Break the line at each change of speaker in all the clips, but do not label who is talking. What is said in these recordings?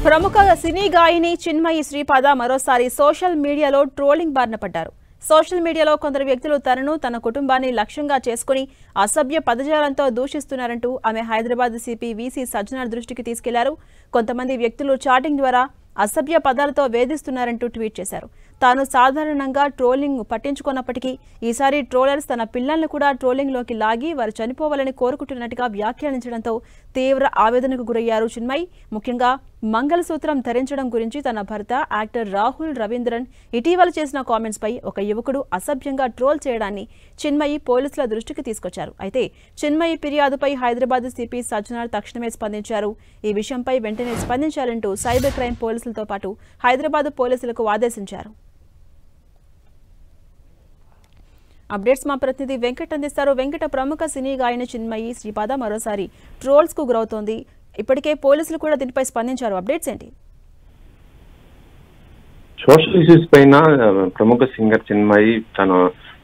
ప్రముఖ సినీ గాయని చిన్మయి శ్రీపాద మరోసారి సోషల్ మీడియాలో ట్రోలింగ్ బారిన పడ్డారు. సోషల్ మీడియాలో కొందరు వ్యక్తులు తనను తన కుటుంబాన్ని లక్ష్యంగా చేసుకుని అసభ్య పదజాలంతో దూషిస్తున్నారంటూ ఆమె హైదరాబాద్ సిపి వీసీ సజ్జనార్ దృష్టికి తీసుకెళ్లారు. కొంతమంది వ్యక్తులు చాటింగ్ ద్వారా అసభ్య పదాలతో వేధిస్తున్నారంటూ ట్వీట్ చేశారు. తాను సాధారణంగా ట్రోలింగ్ పట్టించుకున్నప్పటికీ ఈసారి ట్రోలర్స్ తన పిల్లల్ని కూడా ట్రోలింగ్లోకి లాగి వారు చనిపోవాలని కోరుకుంటున్నట్టుగా వ్యాఖ్యానించడంతో తీవ్ర ఆవేదనకు గురయ్యారు చిన్మయి. ముఖ్యంగా మంగళసూత్రం ధరించడం గురించి తన భర్త యాక్టర్ రాహుల్ రవీంద్రన్ ఇటీవల చేసిన కామెంట్స్ పై ఒక యువకుడు అసభ్యంగా ట్రోల్ చేయడాన్ని చిన్మయి పోలీసుల దృష్టికి తీసుకొచ్చారు. అయితే చిన్మయి ఫిర్యాదుపై హైదరాబాద్ సిపి సజ్జనార్ తక్షణమే స్పందించారు. ఈ విషయంపై వెంటనే స్పందించాలంటూ సైబర్ క్రైమ్ పోలీసులతో పాటు హైదరాబాద్ పోలీసులకు ఆదేశించారు. అప్డేట్స్ మా ప్రతినిధి వెంకట్ అందిస్తారు. వెంకట, ప్రముఖ సినీ గాయని చిన్మయి శ్రీపాద మరోసారి ట్రోల్స్ కు గురవుతోంది. ఇప్పటికే పోలీసులు కూడా దీనిపై స్పందించారు. అప్డేట్స్ ఏంటి?
సోషల్ ఇష్యూస్ పైన ప్రముఖ సింగర్ చిన్మయి తన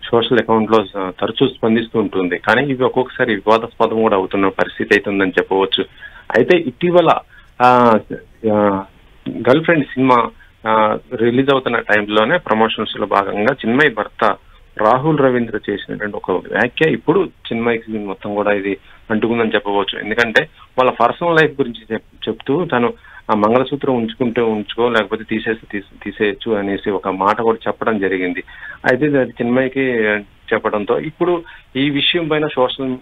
సోషల్ అకౌంట్ లో తరచూ స్పందిస్తూ ఉంటుంది. కానీ ఇవి ఒక్కొక్కసారి వివాదాస్పదం కూడా అవుతున్న పరిస్థితి అయితే ఉందని చెప్పవచ్చు. అయితే ఇటీవల గర్ల్ ఫ్రెండ్ సినిమా రిలీజ్ అవుతున్న టైంలోనే ప్రమోషన్స్ లో భాగంగా చిన్మయి భర్త రాహుల్ రవీంద్ర చేసినటువంటి ఒక వ్యాఖ్య ఇప్పుడు చిన్మయికి మొత్తం కూడా ఇది అంటుకుందని చెప్పవచ్చు. ఎందుకంటే వాళ్ళ పర్సనల్ లైఫ్ గురించి చెప్తూ తను ఆ మంగళసూత్రం ఉంచుకో లేకపోతే తీసేయచ్చు అనేసి ఒక మాట కూడా చెప్పడం జరిగింది. అయితే అది చిన్మయికి చెప్పడంతో ఇప్పుడు ఈ విషయం పైన సోషల్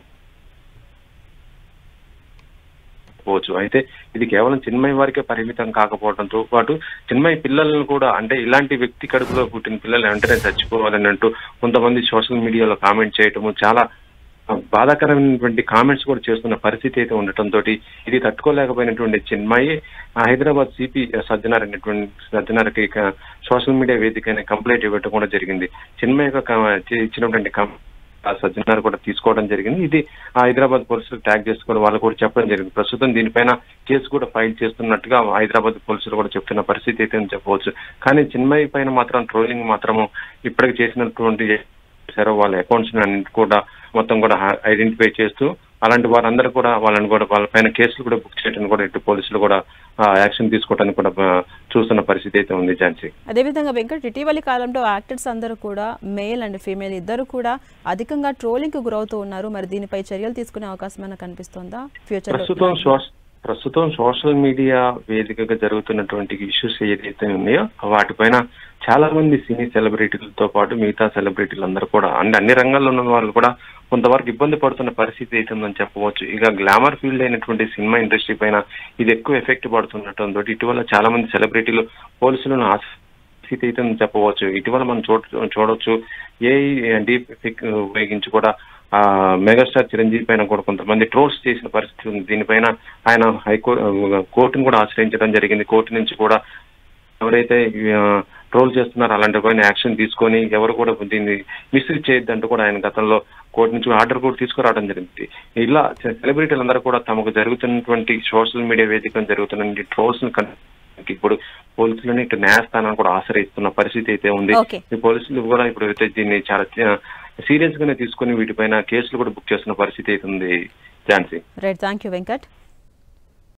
అయితే ఇది కేవలం చిన్మయి వారికే పరిమితం కాకపోవడంతో పాటు చిన్మయి పిల్లలను కూడా, అంటే ఇలాంటి వ్యక్తి కడుపులో పుట్టిన పిల్లలు వెంటనే చచ్చిపోవాలని అంటూ కొంతమంది సోషల్ మీడియాలో కామెంట్ చేయటము, చాలా బాధాకరమైనటువంటి కామెంట్స్ కూడా చేస్తున్న పరిస్థితి అయితే ఉండటంతో ఇది తట్టుకోలేకపోయినటువంటి చిన్మయి హైదరాబాద్ సిపి సజ్జనార్కి సోషల్ మీడియా వేదికైన కంప్లైంట్ ఇవ్వటం కూడా జరిగింది. చిన్మయి ఇచ్చినటువంటి సజ్జనార్ కూడా తీసుకోవడం జరిగింది. ఇది హైదరాబాద్ పోలీసులు ట్యాగ్ చేసుకోవడం వాళ్ళు కూడా చెప్పడం జరిగింది. ప్రస్తుతం దీనిపైన కేసు కూడా ఫైల్ చేస్తున్నట్టుగా హైదరాబాద్ పోలీసులు కూడా చెప్తున్న పరిస్థితి అయితే చెప్పవచ్చు. కానీ చిన్మయి పైన మాత్రం ట్రోలింగ్ మాత్రము ఇప్పటికి చేసినటువంటి వాళ్ళ అకౌంట్స్ అన్నింటి కూడా మొత్తం కూడా ఐడెంటిఫై చేస్తూ అలాంటి వారందరూ కూడా వాళ్ళ పైన కేసులు కూడా బుక్ చేయడానికి కూడా ఇటు పోలీసులు కూడా యాక్షన్ తీసుకోవడానికి కూడా చూస్తున్న పరిస్థితి అయితే ఉంది ఝాన్సీ.
అదేవిధంగా వెంకట్, ఇటీవలి కాలంలో యాక్టర్స్ అందరూ కూడా మేల్ అండ్ ఫీమేల్ ఇద్దరు కూడా అధికంగా ట్రోలింగ్ కు గురవుతూ ఉన్నారు. మరి దీనిపై చర్యలు తీసుకునే అవకాశం ఏమైనా కనిపిస్తోందా ఫ్యూచర్?
ప్రస్తుతం సోషల్ మీడియా వేదికగా జరుగుతున్నటువంటి ఇష్యూస్ ఏదైతే ఉన్నాయో వాటిపైన చాలా మంది సినీ సెలబ్రిటీలతో పాటు మిగతా సెలబ్రిటీలందరూ కూడా అన్ని రంగాల్లో ఉన్న వాళ్ళు కూడా కొంతవరకు ఇబ్బంది పడుతున్న పరిస్థితి అయితే ఉందని చెప్పవచ్చు. ఇక గ్లామర్ ఫీల్డ్ అయినటువంటి సినిమా ఇండస్ట్రీ పైన ఇది ఎక్కువ ఎఫెక్ట్ పడుతుండటంతో ఇటీవల చాలా మంది సెలబ్రిటీలు పోలీసులను పరిస్థితి అయితే చెప్పవచ్చు. ఇటీవల మనం చూడొచ్చు డీప్ ఫేక్ ఉపయోగించి కూడా మెగాస్టార్ చిరంజీవి పైన కూడా కొంతమంది ట్రోల్స్ చేసిన పరిస్థితి ఉంది. దీనిపైన ఆయన కోర్టును కూడా ఆశ్రయించడం జరిగింది. కోర్టు నుంచి కూడా ఎవరైతే ట్రోల్ చేస్తున్నారో అలాంటి పైన యాక్షన్ తీసుకొని ఎవరు కూడా దీన్ని మిస్యూజ్ చేయొద్దంటూ కూడా ఆయన గతంలో కోర్టు నుంచి ఆర్డర్ కూడా తీసుకురావడం జరిగింది. ఇలా సెలబ్రిటీలు అందరూ కూడా తమకు జరుగుతున్నటువంటి సోషల్ మీడియా వేదిక జరుగుతున్న ట్రోల్స్ ఇప్పుడు పోలీసులని ఇటు న్యాయస్థానాన్ని కూడా ఆశ్రయిస్తున్న పరిస్థితి అయితే ఉంది. ఈ పోలీసులు కూడా ఇప్పుడు అయితే దీన్ని చాలా సీరియస్ గానే తీసుకుని వీటిపైన కేసులు కూడా బుక్ చేస్తున్న పరిస్థితి అయితే ఉంది ఝాన్సీ.
Right, thank you Venkat.